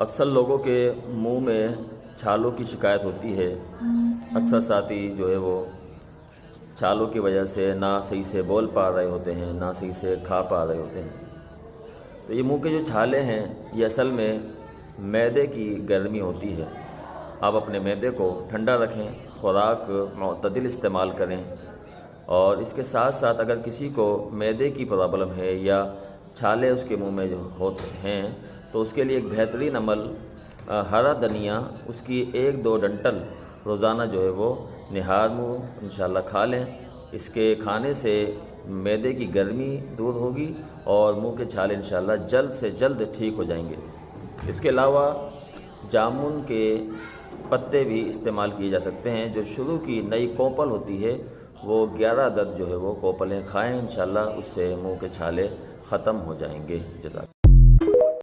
اکثر لوگوں کے منہ میں چھالوں کی شکایت ہوتی ہے۔ اکثر ساتھی جو ہے وہ چھالوں کی وجہ سے نہ صحیح سے بول پا رہے ہوتے ہیں، نہ صحیح سے کھا پا رہے ہوتے ہیں۔ تو یہ منہ کے جو چھالے ہیں یہ اصل میں معدے کی گرمی ہوتی ہے۔ آپ اپنے معدے کو ٹھنڈا رکھیں، خوراک معتدل استعمال کریں، اور اس کے ساتھ ساتھ اگر کسی کو معدے کی پرابلم ہے یا چھالے اس کے منہ میں جو ہوتے ہیں تو اس کے لیے ایک بہترین عمل ہرا دھنیا، اس کی 1-2 ڈنٹل روزانہ جو ہے وہ نہار منہ انشاءاللہ کھا لیں۔ اس کے کھانے سے معدے کی گرمی دور ہوگی اور منہ کے چھالے انشاءاللہ جلد سے جلد ٹھیک ہو جائیں گے۔ اس کے علاوہ جامن کے پتے بھی استعمال کیے جا سکتے ہیں۔ جو شروع کی نئی کوپل ہوتی ہے وہ 11 عدد جو ہے وہ کوپلیں کھائیں، انشاءاللہ اس سے منہ کے چھالے ختم ہو جائیں گے۔ جزاک